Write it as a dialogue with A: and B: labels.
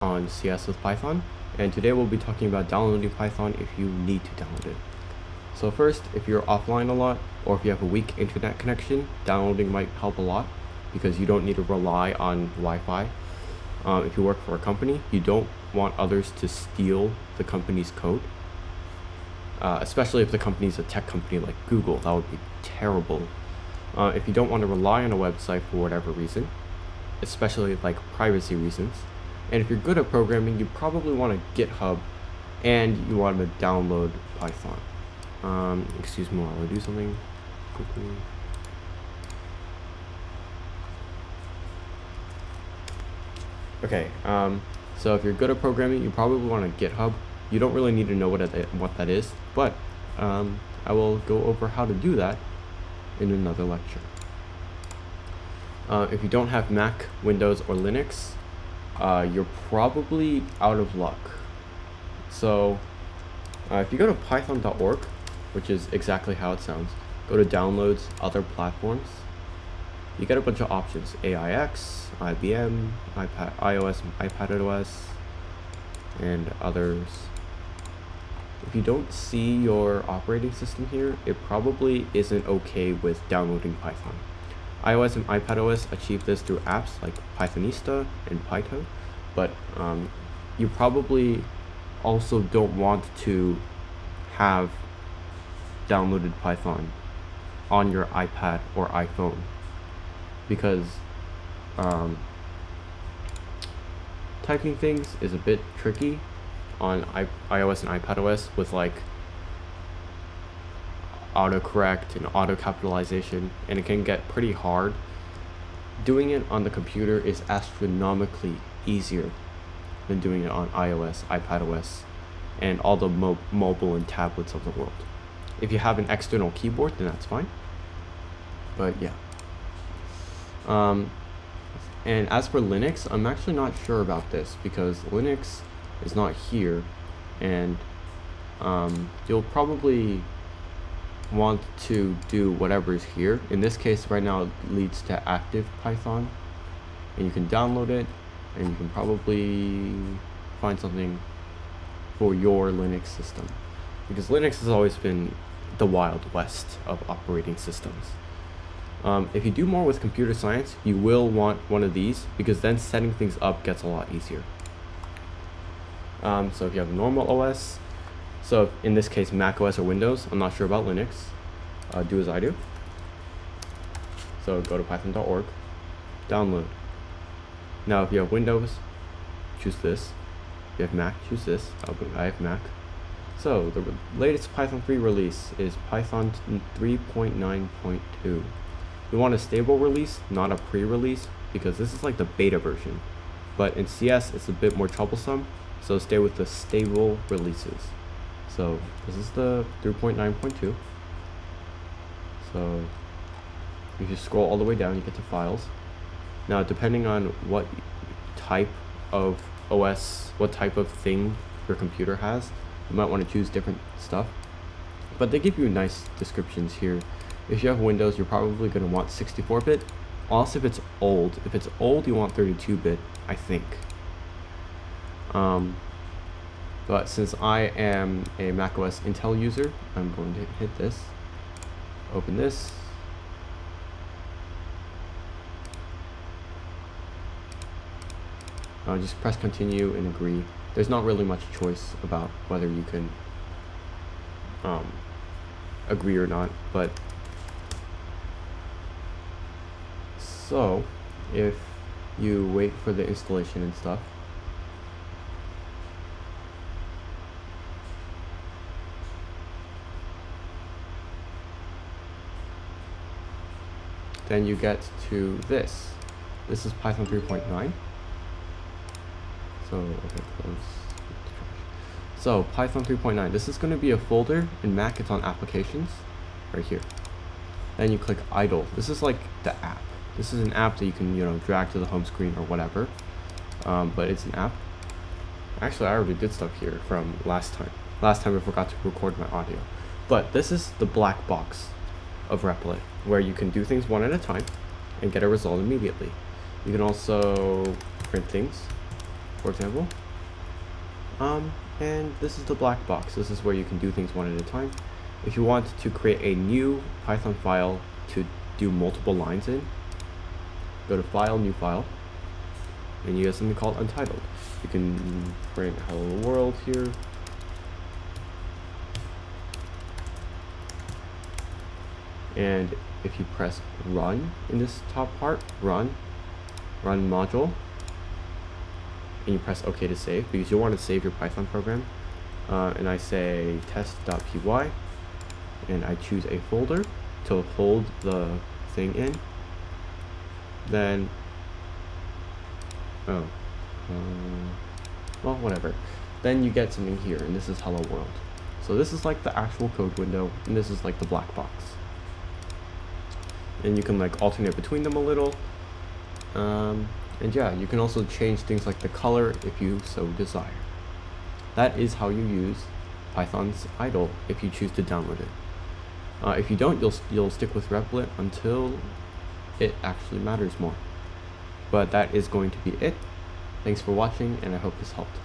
A: on CS with Python, and today we'll be talking about downloading Python if you need to download it. So first, if you're offline a lot or if you have a weak internet connection, downloading might help a lot because you don't need to rely on Wi-Fi. If you work for a company, you don't want others to steal the company's code, especially if the company's a tech company like Google. That would be terrible. If you don't want to rely on a website for whatever reason, especially like privacy reasons, and if you're good at programming, you probably want a GitHub and you want to download Python. Excuse me while I do something quickly. Okay, so if you're good at programming, you probably want a GitHub. You don't really need to know what that is, but I will go over how to do that in another lecture. If you don't have Mac, Windows, or Linux, you're probably out of luck. So if you go to python.org, which is exactly how it sounds, go to downloads, other platforms, you get a bunch of options: AIX, IBM, iOS, iPadOS, and others. If you don't see your operating system here, it probably isn't okay with downloading Python. iOS and iPadOS achieve this through apps like Pythonista and Python, but you probably also don't want to have downloaded Python on your iPad or iPhone because typing things is a bit tricky on iOS and iPadOS with like autocorrect and auto capitalization, and it can get pretty hard. Doing it on the computer is astronomically easier than doing it on iOS, iPadOS, and all the mobile and tablets of the world. If you have an external keyboard, then that's fine. But yeah. And as for Linux, I'm actually not sure about this because Linux is not here, and you'll probably want to do whatever is here. In this case right now it leads to active Python, and you can download it and you can probably find something for your Linux system, because Linux has always been the Wild West of operating systems. If you do more with computer science, you will want one of these because then setting things up gets a lot easier. So if you have normal OS, so in this case Mac OS or Windows, I'm not sure about Linux, do as I do. So go to python.org, download. Now if you have Windows, choose this. If you have Mac, choose this. I have Mac. So the latest Python 3 release is Python 3.9.2. You want a stable release, not a pre-release, because this is like the beta version. But in CS it's a bit more troublesome, so stay with the stable releases. So this is the 3.9.2. So if you scroll all the way down, you get to files. Now depending on what type of OS, what type of thing your computer has, you might want to choose different stuff. But they give you nice descriptions here. If you have Windows, you're probably going to want 64-bit. Also, if it's old. If it's old, you want 32-bit, I think. But since I am a macOS Intel user, I'm going to hit this, open this, just press continue and agree. There's not really much choice about whether you can agree or not, but so if you wait for the installation and stuff, then you get to this. This is Python 3.9. So okay, close. So Python 3.9. This is going to be a folder. In Mac, it's on Applications, right here. Then you click Idle. This is like the app. This is an app that you can drag to the home screen or whatever. But it's an app. Actually, I already did stuff here from last time. Last time I forgot to record my audio. But this is the black box of Replit, where you can do things one at a time and get a result immediately. You can also print things. for example. And this is the black box. This is where you can do things one at a time. If you want to create a new Python file to do multiple lines in, go to File, New File, and you get something called Untitled. You can print Hello World here. And if you press Run in this top part, Run module, and you press OK to save, because you want to save your Python program. And I say test.py, and I choose a folder to hold the thing in. Then, well, whatever. Then you get something here, and this is Hello World. So this is like the actual code window, and this is like the black box. And you can like alternate between them a little. And yeah, you can also change things like the color if you so desire. That is how you use Python's idle if you choose to download it. If you don't, you'll stick with Replit until it actually matters more. But that is going to be it. Thanks for watching, and I hope this helped.